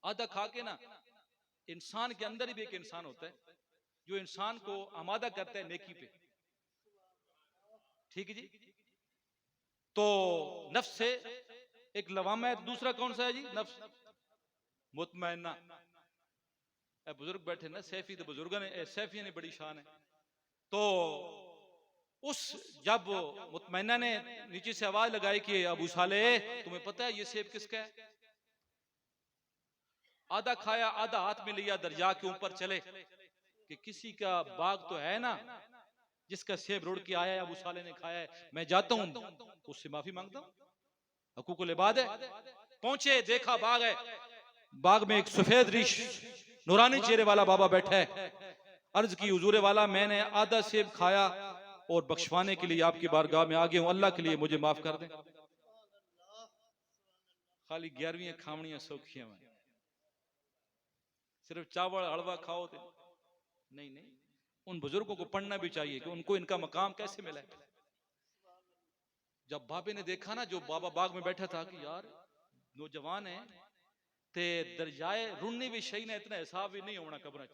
आधा खा के ना, इंसान के अंदर ही भी एक इंसान होता है जो इंसान को आमादा करता है नेकी पे। ठीक है जी। तो नफ्स से एक लवामा है, दूसरा कौन सा है जी? नफ्स मुतमइन्ना। बुजुर्ग बैठे ना, सैफी तो बुजुर्ग ने, सैफी ने बड़ी शान है। तो उस जब मुतमइन्ना ने नीचे से आवाज लगाई कि अबू साले तुम्हें पता है ये सेब किसका है? आधा खाया, आधा हाथ में लिया, दरिया के ऊपर चले कि किसी का बाग तो है ना जिसका सेब रोड के आया है, अबू साले ने खाया है, मैं जाता हूं उससे माफी मांगता हूं, हकूकुल इबाद है। पहुंचे, देखा बाग है, बाग में एक सफेद रिश नूरानी चेहरे वाला बाबा बैठा है। अर्ज की हुजूर वाला, मैंने आधा सेब खाया और बख्शवाने के लिए आपकी बारगाह में आ गया हूं, अल्लाह के लिए मुझे माफ कर दें। खाली 11वीं खावणियां सौखियां में, सिर्फ चावल हलवा खाओ तो नहीं नहीं, उन बुजुर्गों को पढ़ना भी चाहिए कि उनको इनका मकाम कैसे मिला है। जब बाबे ने देखा ना, जो बाबा बाग में बैठा था, कि यार नौजवान है ते दरजाए रुन्नी भी शही ने इतना हिसाब भी नहीं होना कब्र,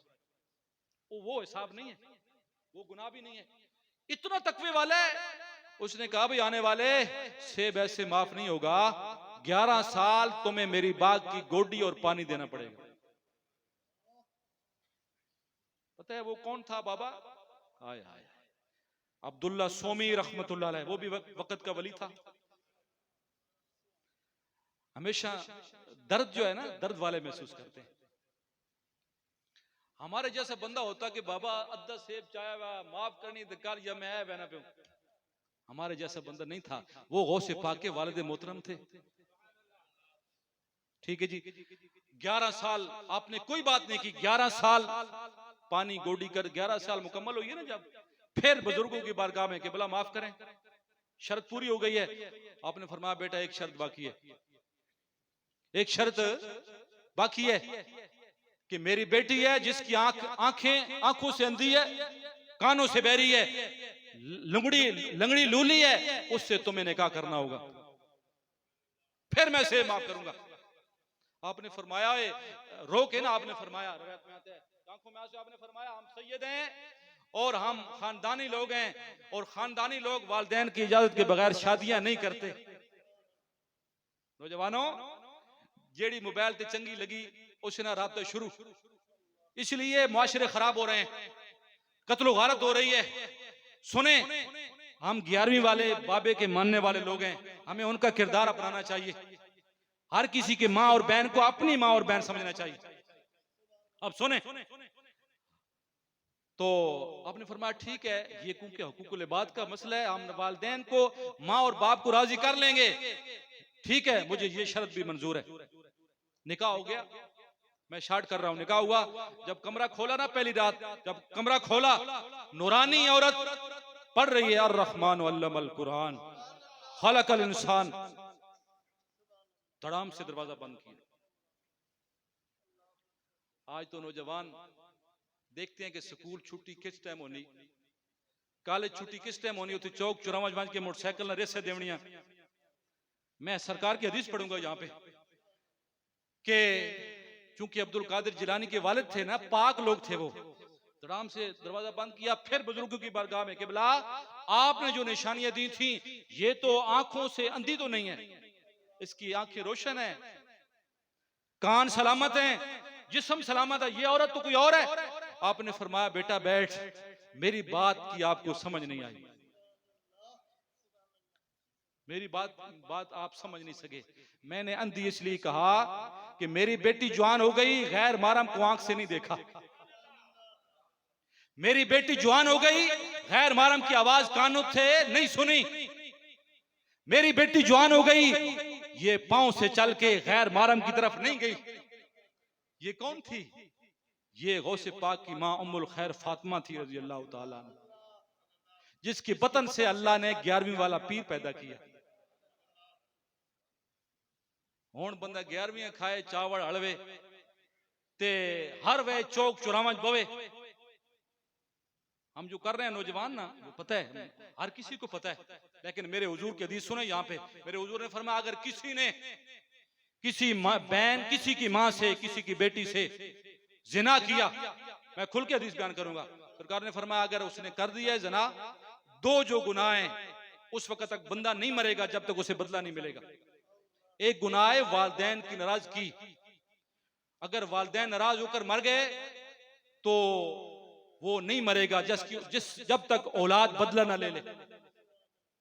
वो हिसाब नहीं है, वो गुनाह भी नहीं है, इतना तकवे वाला है। उसने कहा भाई आने वाले, सेब ऐसे माफ नहीं होगा, 11 साल तुम्हें मेरी बाग की गोडी और पानी देना पड़ेगा। पता है वो कौन था बाबा? हाय हाय, अब्दुल्ला सोमी रहमतुल्लाह अलैह, वो भी वक्त का वली था। हमेशा दर्द जो है ना, दर्द वाले महसूस करते हैं। हमारे जैसा बंदा होता कि बाबा अद्दा सेब चाया हुआ माफ करनी तो कर, या मैं बहना पे। हमारे जैसा बंदा नहीं था, वो गौसे पाक के वालिद मोहतरम थे। ठीक है जी। 11 साल आपने कोई बात नहीं की, 11 साल पानी गोडी कर, 11 साल मुकम्मल हुई है ना जब, फिर बुजुर्गों की बारगाह में कि भला माफ करें, शर्त पूरी हो गई है। आपने फरमाया बेटा एक शर्त बाकी है, एक शर्त बाकी है कि मेरी बेटी है जिसकी आंखें आंखों से अंधी है, कानों से बहरी है, लंगड़ी लूली है, उससे तुम्हें निकाह करना होगा, फिर मैं से माफ करूंगा। आपने फरमाया रोके ना, आपने फरमाया रवायत में आता है, आंखों में आंसू, आपने फरमाया हम सैयद हैं और हम खानदानी लोग हैं, और खानदानी लोग वालिदैन की इजाजत के बगैर शादियां नहीं करते। नौजवानों, जेड़ी मोबाइल ते चंगी लगी उससे ना राब्ता शुरू, इसलिए मुआशरे खराब हो रहे हैं, कत्लो गारत हो रही है। सुने, हम 11वीं वाले बाबे के मानने वाले लोग हैं, हमें उनका किरदार अपनाना चाहिए। हर किसी की माँ और बहन को अपनी माँ और बहन समझना चाहिए। अब सुने, तो आपने फरमाया ठीक है, ये क्योंकि हुकूकुल इबाद का मसला है, हम वालिदैन को, माँ और बाप को राजी कर लेंगे, ठीक है, मुझे ये शर्त भी मंजूर है। निकाह हो गया, मैं शार्ट कर रहा हूं। निकाह हुआ, जब कमरा खोला ना पहली रात, जब कमरा खोला, नूरानी औरत पढ़ रही है अर रहमान अल्लमल कुरान खलकल इंसान, धड़ाम से दरवाजा बंद किया। आज तो नौजवान देखते हैं कि स्कूल छुट्टी किस टाइम होनी, कॉलेज छुट्टी किस टाइम होनी होती, चौक चौराहा के मोटरसाइकिल ने रेसे देवनिया। मैं सरकार की हदीस पढ़ूंगा यहाँ पे कि चूंकि अब्दुल कादिर जिलानी के वालिद थे ना, पाक लोग थे, वो धड़ाम से दरवाजा बंद किया। फिर बुजुर्गों की बारगाह में, किबला आपने जो निशानियां दी थी, ये तो आंखों से अंधी तो नहीं है, इसकी आंखें रोशन है, कान सलामत हैं, जिस्म सलामत है, ये औरत तो कोई और है। आपने फरमाया बेटा बैठ, मेरी बात की आपको समझ नहीं आई, मेरी बात आप समझ नहीं सके। मैंने अंधी इसलिए कहा कि मेरी बेटी जवान हो गई, गैर महरम को आंख से नहीं देखा, मेरी बेटी जवान हो गई, गैर महरम की आवाज कानों से नहीं सुनी, मेरी बेटी जवान हो गई, ये पांव से चल के गैर महरम की तरफ नहीं गई। ये कौन थी? ये गौसे पाक की मां उम्मुल खैर फातिमा थी रजी अल्लाह ताला, जिसके बतन से अल्लाह ने 11वीं वाला पीर पैदा किया। हुण बंदा 11वीं खाए चावल हलवे ते हर वे चौक चौराहा बवे। हम जो कर रहे हैं नौजवान ना, वो पता है, हर किसी को पता है, लेकिन मेरे हुजूर की हदीस सुने यहाँ पे, मेरे हुजूर ने फरमाया अगर किसी बहन किसी की मां से, किसी की बेटी से जिना किया, मैं खुल के हदीस बयान करूंगा, सरकार ने फरमाया अगर उसने कर दिया है जिना, दो जो गुनाह हैं उस वक्त तक बंदा नहीं मरेगा जब तक उसे बदला नहीं मिलेगा। एक गुनाह है वालिदैन की नाराजगी, अगर वालिदैन नाराज होकर मर गए तो वो नहीं मरेगा जब तक औलाद बदला ना ले ले।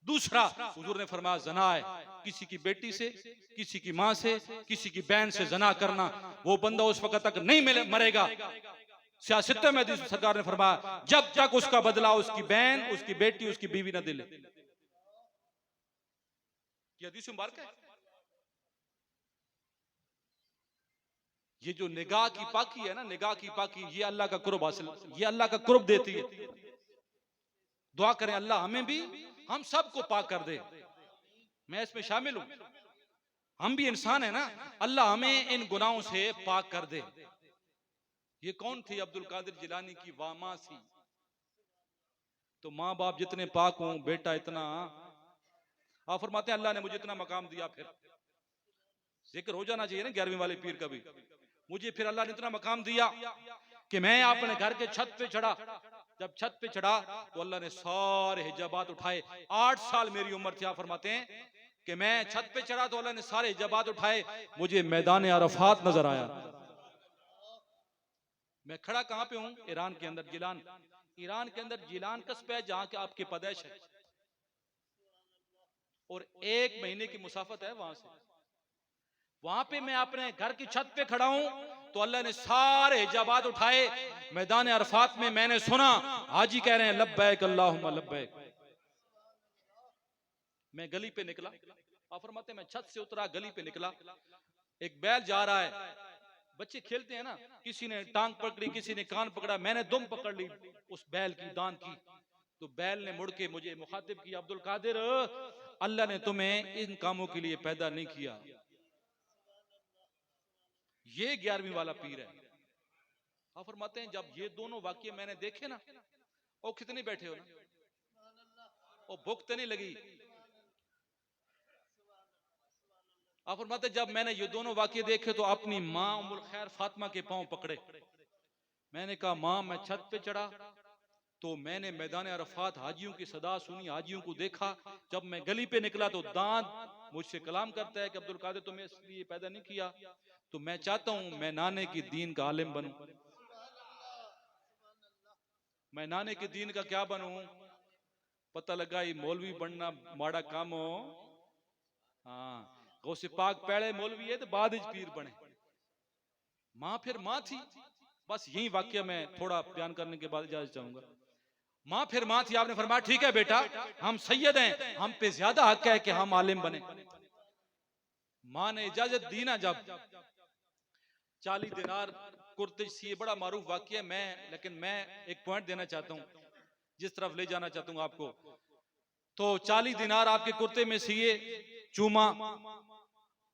दूसरा हुजूर ने फरमाया जना है किसी की बेटी से, किसी की मां से, किसी की बहन से जना करना, वो बंदा उस वक्त तक नहीं मरेगा। सियासत में सरकार ने फरमाया जब तक उसका बदला उसकी बहन, उसकी बेटी, उसकी बीवी ना दे ले। ये हदीस मुबारक है। ये जो निगाह की पाकी है ना, निगाह की पाकी, ये अल्लाह का कुर्ब हासिल, ये अल्लाह का कुर्ब देती है। दुआ करें अल्लाह हमें भी, हम सबको पाक कर दे। मैं इसमें शामिल हूं, हम भी इंसान है ना, अल्लाह हमें इन गुनाहों से पाक कर दे। ये कौन थी? अब्दुल कादिर जिलानी की वामा सी। तो माँ बाप जितने पाक हों, बेटा इतना, आप फरमाते हैं अल्लाह ने मुझे इतना मकाम दिया, फिर जिक्र हो जाना चाहिए ना 11वीं वाले पीर का भी, मुझे फिर अल्लाह ने इतना मकाम दिया कि मैं अपने घर के छत पे चढ़ा। जब छत पे चढ़ा तो अल्लाह ने सारे हिजाबात उठाए। 8 साल मेरी उम्र थी, आप फरमाते हैं कि मैं छत पे चढ़ा तो अल्लाह ने सारे हिजाबात उठाए, मुझे मैदान अरफात नजर आया। मैं खड़ा कहां पे हूं? ईरान के अंदर जिलान, ईरान के अंदर जिलान कस्बा है जहां के आपके पैदाइश है, और 1 महीने की मुसाफत है वहां से। वहां पे मैं अपने घर की छत पे खड़ा हूं तो अल्लाह ने सारे हिजाबात उठाए। मैदान अरफात में मैंने सुना हाजी कह रहे हैं लब्बैक अल्लाहुम्मा लब्बैक। मैं गली पे निकला, आप फरमाते मैं छत से उतरा, गली पे निकला, एक बैल जा रहा है, बच्चे खेलते हैं ना, किसी ने टांग पकड़ी, किसी ने कान पकड़ा, मैंने दुम पकड़ ली उस बैल की, दान की। तो बैल ने मुड़ के मुझे मुखातिब किया, अब्दुल कादिर अल्लाह ने तुम्हें इन कामों के लिए पैदा नहीं किया। ये 11वीं वाला पीर है। आप फरमाते हैं जब ये दोनों वाक्य मैंने देखे ना, ओ कितने बैठे हो ना, ओ भूख तो नहीं लगी। आप फरमाते जब मैंने ये दोनों वाक्य देखे तो अपनी माँ उम्मुल खैर फातिमा के पांव पकड़े। मैंने कहा माँ, मैं छत पे चढ़ा तो मैंने मैदान अरफात हाजियों की सदा सुनी, हाजियों को देखा। जब मैं गली पे निकला तो दांत मुझसे कलाम करता है कि अब्दुल कादिर तुम्हें इसलिए पैदा नहीं किया, तो मैं चाहता हूं मैं नाने की दीन का आलिम बनूं। मैं नाने के दीन का क्या बनूं? पता लगा ये मौलवी बनना माड़ा काम हो। हाँ, गौसे पाक पहले मौलवी है तो बाद पीर बने। माँ फिर माँ थी। बस यही वाक्य मैं थोड़ा बयान करने के बाद इजाजत चाहूंगा। माँ फिर माँ थी। आपने फरमाया ठीक है बेटा, हम सैयद हैं, हम पे ज्यादा हक है कि हम आलिम बने। माँ ने इजाजत दी ना। जब 40 दिनार कुर्ते सी, बड़ा मारूफ वाक्य है, लेकिन मैं एक पॉइंट देना चाहता हूं, जिस तरफ ले जाना चाहता हूं आपको। तो 40 दिनार आपके कुर्ते में सिए, चूमा,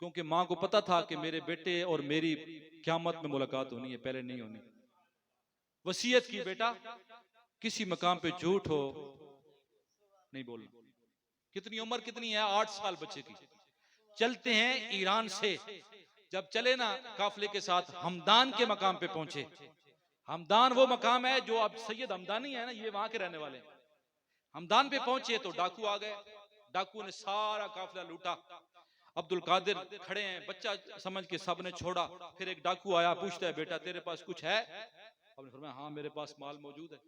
क्योंकि मां को पता था कि मेरे बेटे और मेरी क़यामत में मुलाकात होनी है, पहले नहीं होनी। वसीयत की बेटा किसी मकाम पे झूठ हो नहीं बोलना। कितनी उम्र कितनी है? 8 साल बच्चे की। चलते हैं ईरान से, जब चले ना काफले के साथ, हमदान के मकाम पे पहुंचे। हमदान वो मकाम है जो अब सैयद हमदानी है ना, ये वहां के रहने वाले। हमदान पे पहुंचे तो डाकू आ गए। डाकू ने सारा काफिला लूटा। अब्दुल कादिर खड़े हैं, बच्चा समझ के सब ने छोड़ा। फिर एक डाकू आया, पूछता है बेटा तेरे पास कुछ है? आपने फरमाया हाँ मेरे पास माल मौजूद है।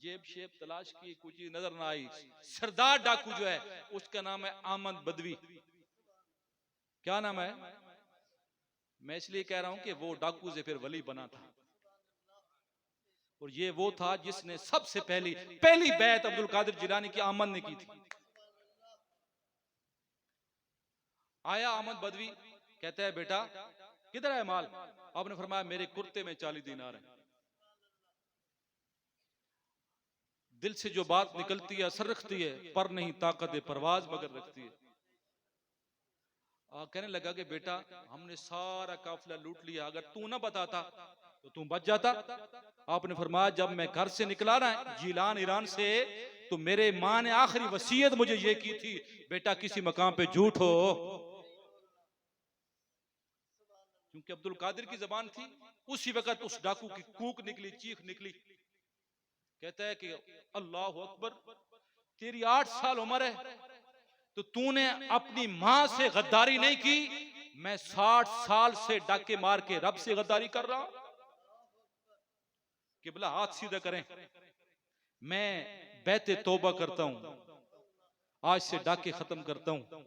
जेब शेब तलाश की, कुछ नजर ना आई। सरदार डाकू जो है उसका नाम है अहमद बदवी। क्या नाम है? मैं इसलिए कह रहा हूं कि वो डाकू से फिर वली बना था, और ये वो था जिसने सबसे पहली बैत अब्दुल कादिर जिलानी की अहमद ने की थी। आया अहमद बदवी, कहता है बेटा किधर है माल? आपने फरमाया मेरे कुर्ते में 40 दिनार है। दिल से जो बात निकलती है असर रखती है, पर नहीं ताकत परवाज मगर रखती है। कहने लगा कि बेटा हमने सारा काफिला लूट लिया, अगर तू ना बताता तो तू बच जाता। आपने फरमाया जब मैं घर से निकला ना जिलान ईरान से, तो मेरे माँ ने आखिरी वसीयत मुझे ये की थी, बेटा किसी मकाम पे झूठ हो क्योंकि अब्दुल कादिर की जबान थी। उसी वक्त उस डाकू की कूक निकली, चीख निकली। कहता है कि अल्लाह अकबर, तेरी 8 साल उम्र है तो तूने अपनी मां से गद्दारी नहीं की, मैं 60 साल से डाके मार के रब से गद्दारी कर रहा हूं। किबला हाथ सीधा करें, मैं बैते तौबा करता हूं, आज से डाके खत्म करता हूं।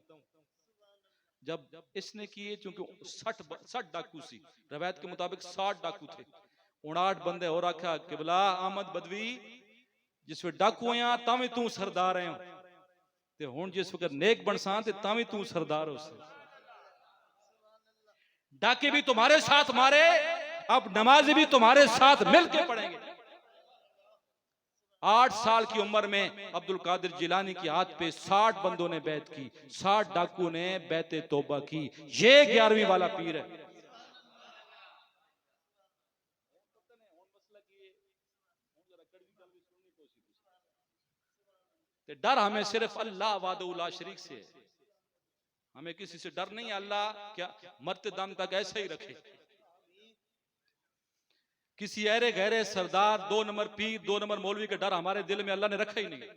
जब इसने किए, चूंकि 60 डाकू सी, रवायत के मुताबिक 60 डाकू थे, 59 बंदे और आख्या किबला अहमद बदवी जिस वे डाकू आया तावी तू सरदार है, ते हुण जिस वक्त नेक बनसा ते तावी तू सरदार हो। डाके भी तुम्हारे साथ मारे, अब नमाज भी तुम्हारे साथ मिलके पढ़ेंगे। 8 साल की उम्र में अब्दुल कादिर जिलानी की हाथ पे 60 बंदों ने बैत की, 60 डाकू ने बैते तौबा की। ये 11वीं वाला पीर है। डर हमें सिर्फ अल्लाह वादउला शरीक से है, हमें किसी से डर नहीं। अल्लाह क्या मरते दम तक ऐसे ही रखे। किसी ऐरे गहरे सरदार, 2 नंबर पीर, 2 नंबर मौलवी का डर हमारे दिल में अल्लाह ने रखा ही नहीं।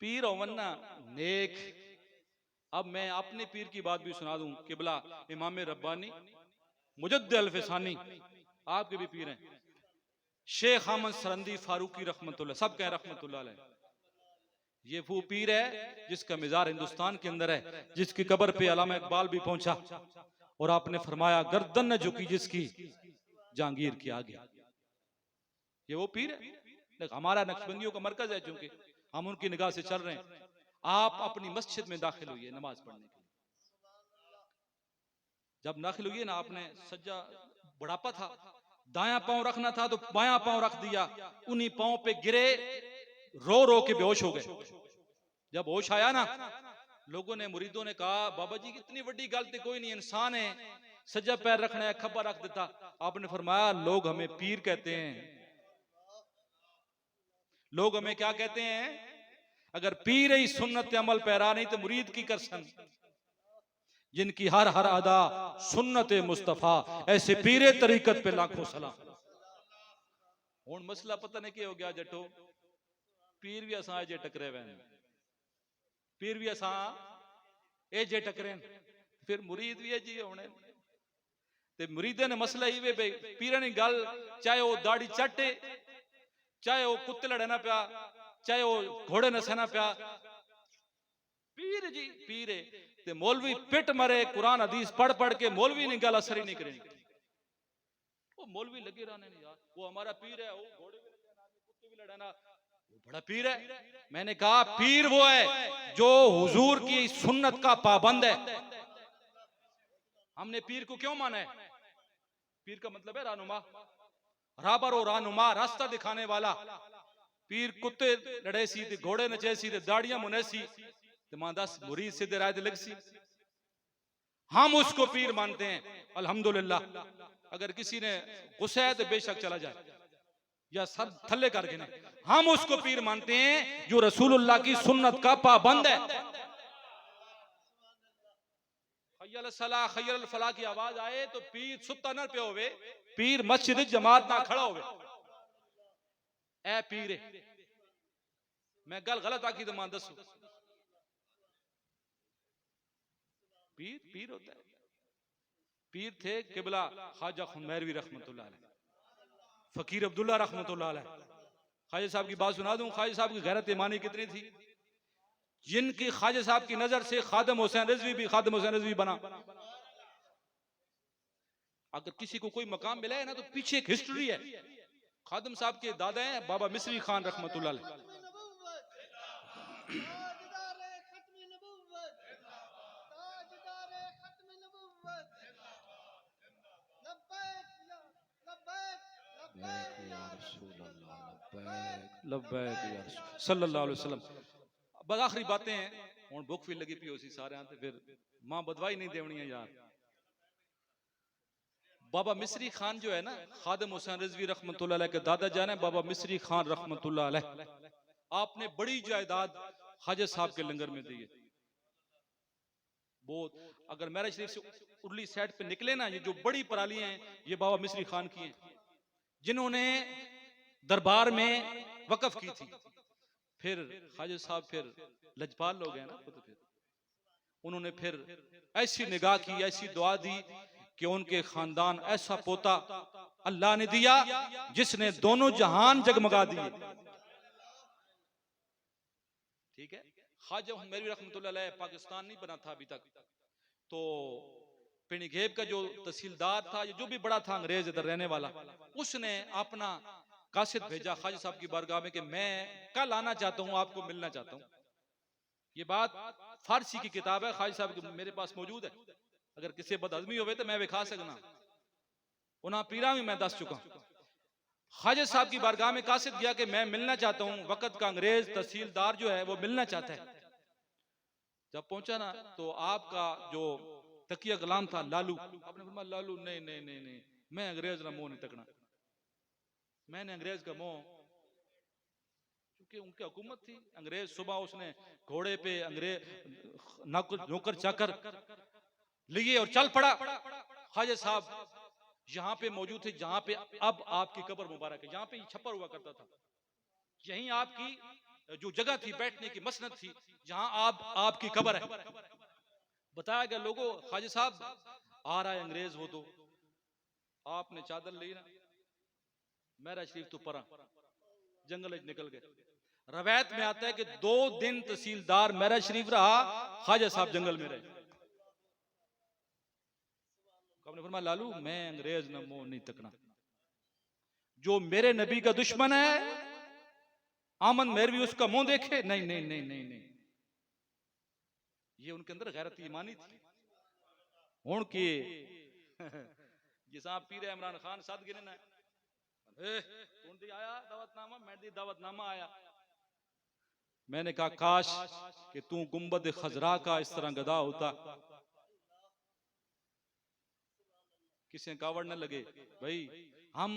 पीर ओवन्ना नेक। अब मैं अपने पीर की बात भी सुना दूं। किबला इमाम रब्बानी मुजद्दिद अल-फिसानी आपके भी पीर हैं, शेख अहमद सरंदी फारूकी रहमतुल्लाह, सब कह रहमतुल्लाह अलैह। ये वो पीर है जिसका मिजार हिंदुस्तान के अंदर है, जिसकी कब्र पे अल्लामा इकबाल भी पहुंचा और आपने फरमाया गर्दन न झुकी जिसकी जहांगीर के आगे। ये वो पीर है। हमारा नक्शबंदियों का मरकज है, चूंकि हम उनकी निगाह से चल रहे हैं। आप अपनी मस्जिद में दाखिल हुई नमाज पढ़ने के लिए, जब दाखिल हुई ना, आपने सज्जा बुढ़ापा था, दायां पांव रखना था तो बायां पांव रख दिया, उन्हीं पांव पे गिरे, रो रो के बेहोश हो गए। जब होश आया ना, लोगों ने, मुरीदों ने कहा बाबा जी इतनी बड़ी गलती कोई नहीं, इंसान है, सज्जा पैर रखना है, खब्बा रख देता। आपने फरमाया लोग हमें पीर कहते हैं। लोग हमें क्या कहते हैं? अगर पीर ही सुन्नत अमल पैरा नहीं तो मुरीद की करसन, जिनकी हर हर अदा सुन्नत मुस्तफा, ऐसे पीरे तरीकत पे लाखों सलाम। हुण मसला पता नहीं क्या हो गया जटो, पीर भी असां जे टकरे वे, पीर भी असां ए जे टकरे, फिर मुरीद भी जी होने। ते मुरीदे ने मसला ही वे पीर ने गल, चाहे वो दाढ़ी चटे, चाहे वो कुत्ते लड़ना पिया, चाहे वो घोड़े नसना पिया, पीर जी पीर है। ते मौलवी पिट मरे कुरान हदीस पढ़ पढ़ के, मौलवी ने गल असर ही नहीं करेगी। वो मौलवी लगे रहने नहीं यार, वो हमारा पीर है, वो घोड़े भी लड़ना, कुत्ते भी लड़ना, वो बड़ा पीर है। मैंने कहा पीर वो है जो हुजूर की सुन्नत का पाबंद है। हमने पीर को क्यों माना है? पीर का मतलब है रानुमा, राबर और रानुमा, रास्ता दिखाने वाला। पीर कुत्ते लड़े सी, घोड़े नचे सी, दाड़ियां मुने सी, मां 10 मुरीद सीधे राय लग सी। हम उसको पीर मानते हैं अल्हम्दुलिल्लाह। अगर किसी ने गुस्सा है तो बेशक चला जाए या सर थल्ले करके नहीं, हम उसको पीर मानते हैं जो रसूलुल्लाह की सुन्नत का पाबंद है। खय्यल सलाह खय्यल फलाह की आवाज आए तो पीर सुत्ता न पे होवे, पीर मस्जिद जमात ना खड़ा होवे, ए पीर मैं गल गलत आकी तो मान दसू। पीर पीर होता है। पीर थे किबला ख्वाजा खुमैरवी रहमतुल्लाह अलैह, फकीर अब्दुल्ला रहमतुल्लाह अलैह। ख्वाजा साहब की बात सुना दूं, ख्वाजा साहब की गैरत ईमानी कितनी थी, जिनकी ख्वाजा साहब की नजर से खादिम हुसैन रिजवी भी खादिम हुसैन रिजवी बना। अगर किसी को कोई मकाम मिला है ना तो पीछे एक हिस्ट्री है। खादिम साहब के दादा हैं बाबा मिस्री खान रहमतुल्लाह अलैह। सल्लल्लाहु अलैहि वसल्लम। बस आखिरी बातें हैं, हुण भुख भी लगी पी होसी सारे ते फिर मां बदवाई नहीं देवनी है यार। बाबा मिस्री खान जो है ना, खादिम हुसैन रिजवी रहमतुल्लाह अलैह के दादा जान है बाबा मिस्री खान रहमतुल्लाह अलैह। आपने बड़ी जायदाद ख्वाजा साहब के लंगर में दी है। वो अगर महराज शरीफ से उर्ली साइड पे निकले ना, ये जो बड़ी परालियां हैं ये बाबा मिस्री खान की हैं, जिन्होंने दरबार में वक्फ की थी। फिर ख्वाजा साहब फिर लजपाल लोग हैं ना, तो फिर उन्होंने फिर ऐसी निगाह की, ऐसी दुआ दी कि उनके खानदान ऐसा पोता अल्लाह ने दिया जिसने दोनों जहान जगमगा दिए। ठीक है, ख्वाजा मेरी रहमतुल्लाह अलैह पाकिस्तान नहीं बना था अभी तक, तो पिणिघेब का जो तहसीलदार था, जो भी बड़ा था अंग्रेज इधर रहने वाला, उसने अपना कासिद भेजा ख्वाजा साहब की बारगाह में कि मैं कल आना चाहता हूं, आपको मिलना चाहता हूं। ये बात फारसी की किताब है, ख्वाजा साहब की मेरे पास मौजूद है, अगर किसी बदहजमी हो तो मैं विखा सकना, उन्हें पीरा भी मैं दस चुका। ख्वाजा साहब की बारगाह में कासिद गया कि मैं मिलना चाहता हूं, वक्त का अंग्रेज तहसीलदार जो है वो मिलना चाहता है। जब पहुंचा ना तो आपका जो तकिया गुलाम था लालू, आपने फरमाया लालू नहीं नहीं नहीं नहीं, मैं अंग्रेज का मुंह नहीं तकना, मैंने अंग्रेज का मुंह, क्योंकि उनकी हुकूमत थी, अंग्रेज सुबह उसने घोड़े पे अंग्रेज नौकर चाकर लिए और चल पड़ा। ख्वाजा साहब यहाँ पे मौजूद थे जहां पे अब आपकी कब्र मुबारक है, यहाँ पे छप्पर हुआ करता था, यहीं आपकी जो जगह थी बैठने की मसनद थी, जहां आपकी कब्र है। बताया गया लोगों ख्वाजा साहब आ रहा है अंग्रेज, वो तो आपने चादर ली ना, महराज शरीफ तो परा जंगल निकल गए। रवायत में आता है कि 2 दिन तहसीलदार महराज शरीफ रहा, ख्वाजा साहब जंगल में रहे। आपने फरमाया लालू मैं अंग्रेज ना मुंह नहीं तकना, जो मेरे नबी का दुश्मन है आमन मेर भी उसका मुंह देखे, नहीं नहीं नहीं नहीं नहीं, ये उनके अंदर गैरत ईमानी थी। हूं के जिसा पीर इमरान खान साथ गिने ना आया दावतनामा, मैं दी दावतनामा आया, मैंने कहा काश कि तू गुंबद खजरा का इस तरह गदा होता। किसी कावड़ न लगे भाई, हम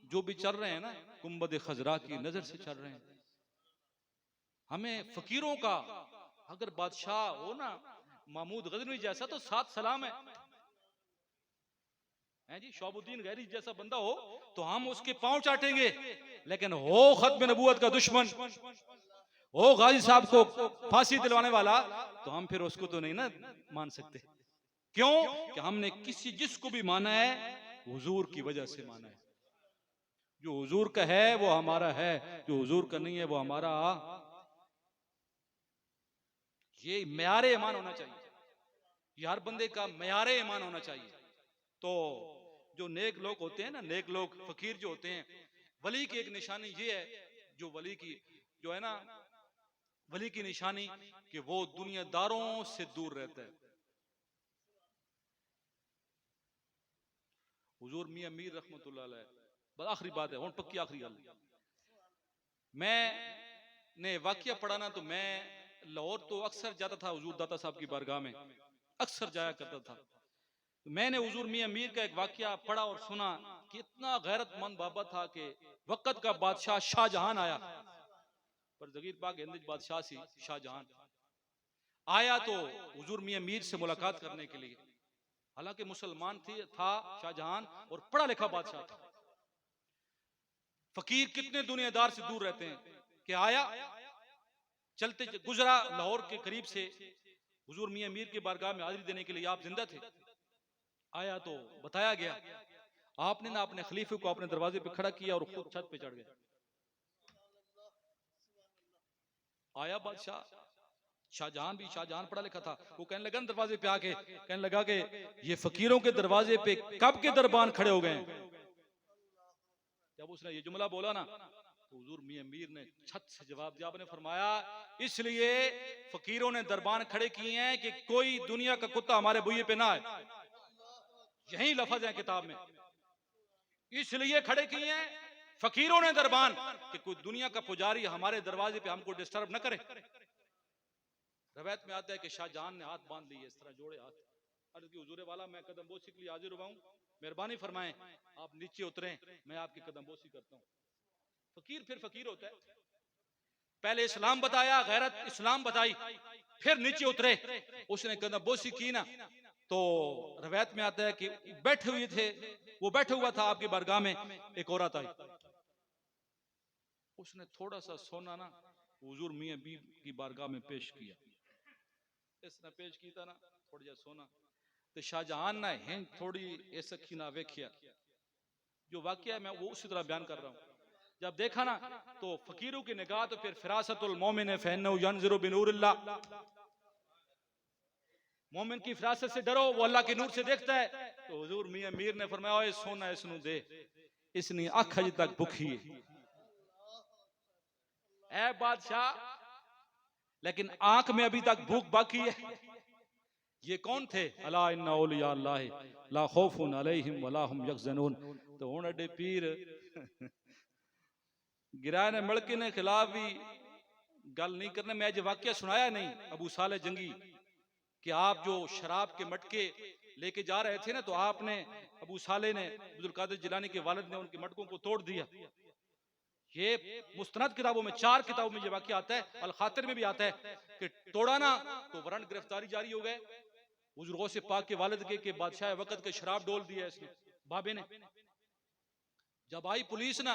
जो भी चल रहे हैं ना गुंबद खजरा की नजर से चल रहे हैं। हमें फकीरों का अगर बादशाह हो ना महमूद गजनवी जैसा तो साथ सलाम है जी, शौबुद्दीन गैरी जैसा बंदा हो तो हम उसके पांव चाटेंगे, लेकिन हो खत्म नबूवत का दुश्मन, हो गाजी साहब को फांसी दिलवाने वाला, तो हम फिर उसको तो नहीं ना मान सकते। क्यों कि हमने किसी जिसको भी माना है हुजूर की वजह से माना है, जो हुजूर का है वो हमारा है, जो हुजूर का नहीं है वो हमारा। ये म्यारे ईमान होना चाहिए, ये हर बंदे का म्यारे ईमान होना चाहिए। तो जो नेक लोग होते हैं ना, नेक लोग फकीर जो होते हैं, वली की एक निशानी ये है, जो वली की जो है ना वली की निशानी कि वो दुनियादारों से दूर रहता है। हुजूर मियां मीर रहमतुल्लाह अलैह, बस आखिरी बात है और पक्की आखिरी गल, मैंने वाकया पढ़ा ना तो मैं लाहौर तो अक्सर जाता था हुजूर दाता साहब की बारगाह में, अक्सर जाया करता था। मैंने हुजूर मियां मीर का एक वाकया पढ़ा और सुना कि इतना गैरतमंद बाबा था कि वक्त का बादशाह शाहजहां आया, पर जगीर पाक हिंद बादशाह सी शाहजहां आया तो हुजूर मियां मीर से मुलाकात करने के लिए, हालांकि मुसलमान था शाहजहां और पढ़ा लिखा बादशाह था। फकीर कितने दुनियादार से दूर रहते हैं कि आया, चलते गुजरा लाहौर के करीब से, हुजूर मियां मीर की बारगाह में हाजिरी देने के लिए आप जिंदा थे। आया तो बताया गया आपने ना अपने खलीफे को अपने दरवाजे पे खड़ा किया और खुद छत पे चढ़ गया। आया बादशाह, शाहजहां भी शाहजहां पढ़ा लिखा था, वो कहने लगा दरवाजे पे आके, कहने लगा कि ये फकीरों के दरवाजे पे कब के दरबान खड़े हो गए। जब उसने ये जुमला बोला ना तो हुजूर मियां मीर ने छत से जवाब दिया, आपने फरमाया इसलिए फकीरों ने दरबान खड़े किए हैं कि कोई दुनिया का कुत्ता हमारे बुए पे ना आए, यही लफ्ज है किताब में, इसलिए खड़े किए हैं फकीरों ने दरबान कि कोई दुनिया का पुजारी हमारे दरवाजे पे हमको डिस्टर्ब न करे। रवायत में आता है कि शाहजहां ने हाथ बांध लिए, इस तरह जोड़े हाथ, अर्ज की हुजूर वाला मैं कदम बोसी के लिए हाजिर हुआ हूं, मेहरबानी फरमाएं आप नीचे उतरें, मैं आपकी कदम बोसी करता हूं। फकीर फिर फकीर होता है, पहले इस्लाम बताया, गैरत इस्लाम बताई, फिर नीचे उतरे। उसने कहना बोसी की ना, तो रवायत में आता है कि बैठे हुए थे, वो बैठे हुआ था आपकी बारगाह में, एक औरत आई, उसने थोड़ा सा सोना ना हुजूर मियां बीवी की बारगाह में पेश किया। इसने पेश किया ना थोड़ा जा सोना, तो शाहजहां ने हिंद थोड़ी ऐसा खीना वेखिया, जो वाकया मैं वो उसी तरह बयान कर रहा हूं। जब देखा ना तो फकीरों की निगाह तो फिर फिरासतुल मोमिन फइन्नहु यंज़ुरु बिनूरिल्लाह, मोमिन की फिरासत से डरो, वो अल्लाह के नूर से देखता है। तो हुजूर मियां मीर ने फरमाया ओए सोना इसनु दे, इसनी अख अज तक भुखी है। ऐ बादशाह, लेकिन आंख में अभी तक भूख बाकी है। ये कौन थे? अला इन्ना औलिया अल्लाह ला खौफुन अलैहिम वला हुम यहज़नून। तो हुण अडे पीर गिराए ने मलके ने खिलाफ भी गल नहीं करने। मैं जो वाकया सुनाया नहीं अबू साले जंगी कि आप जो शराब के मटके लेके जा रहे थे ना, तो आपने अबू साले ने अब्दुल कादिर जिलानी के वालिद ने उनके मटकों को तोड़ दिया। ये मुस्तनद किताबों में, 4 किताबों में ये वाकया आता है, अल खातिर में भी आता है कि तोड़ा ना तो वरन गिरफ्तारी जारी हो गए। हुजूर गौसे पाक के वालिद के बादशाह वक्त के शराब डोल दिया इसने, बाबे ने। जब आई पुलिस ना,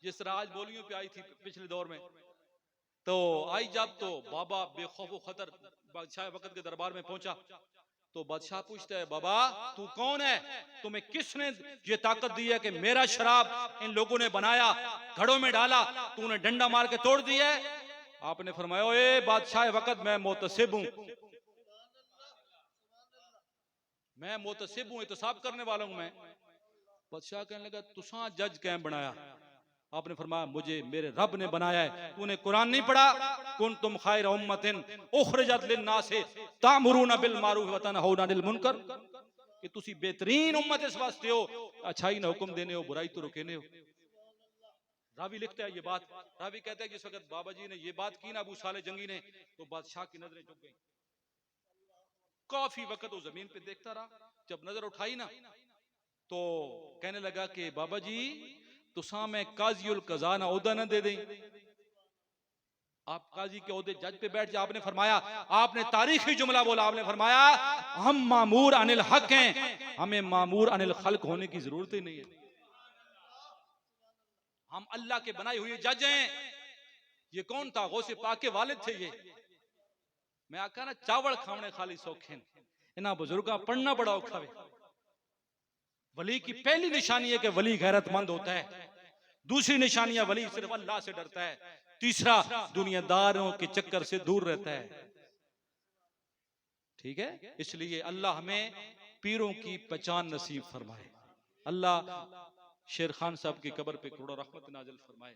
जिस तरह आज बोलियों पे आई थी पिछले दौर में, तो आई जब, तो बाबा बेखौफ खतर बादशाह वक्त के दरबार में पहुंचा। तो बादशाह पूछता है बाबा तू कौन है, तुम्हें किसने ये ताकत दी है कि मेरा शराब इन लोगों ने बनाया, घड़ों में डाला, तूने डंडा मार के तोड़ दिया है? आपने फरमाया ओए बादशाह वक्त मैं मोतसिब हूं, मैं मोतसिब हूं, एहतसाब करने वाला हूं मैं। बादशाह कहने लगा तुसा जज कैं बनाया? आपने फरमाया मुझे मेरे रब ने बनाया है। तूने कुरान नहीं पढ़ा? कुंतुम खैर उम्मतिन उखरिजत लिन्नास तामुरून बिल मारूफ व तनहौना अनिल मुनकर, कि तुसी बेहतरीन उम्मत इस वास्ते हो, अच्छाई ना हुक्म देने हो, बुराई तो रोकने हो। रावी लिखता है ये बात, रावी कहता है जिस वक्त बाबा जी ने ये बात की ना अबू साले जंगी ने, तो बादशाह की नजरें झुक गई। काफी वक्त वो जमीन पे देखता रहा, जब नजर उठाई ना तो कहने लगा कि बाबा जी तुसा मैं काजी उल कज़ा ना ओहदा ना दे दें, आप काजी के ओहदे जज पे बैठ जाए। आपने फरमाया, आपने तारीखी जुमला बोला, आपने फरमाया हम मामूर अनिल हक हैं, हमें मामूर अनिल खल्क होने की जरूरत ही नहीं है, हम अल्लाह के बनाए हुए जज हैं। ये कौन था? गौसे पाक के वालिद थे ये। मैं आखा ना चावल खाने खाली सौखे, इन्हां बुजुर्गा पढ़ना बड़ा औखा है। वली की पहली निशानी है कि वली गैरतमंद होता है, दूसरी निशानियां वली सिर्फ अल्लाह से डरता है, तीसरा दुनियादारों के चक्कर से दूर रहता है। ठीक है, इसलिए अल्लाह हमें पीरों की पहचान नसीब फरमाए। अल्लाह शेर खान साहब की कब्र पे करोड़ों रहमत नाजिल फरमाए।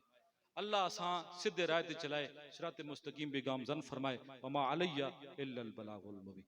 अल्लाह आसान सीधे राह पे चलाए, सिरात मुस्तकीम पे गामजन फरमाए। वमा अलैया इल्लल बलागुल मुबीन।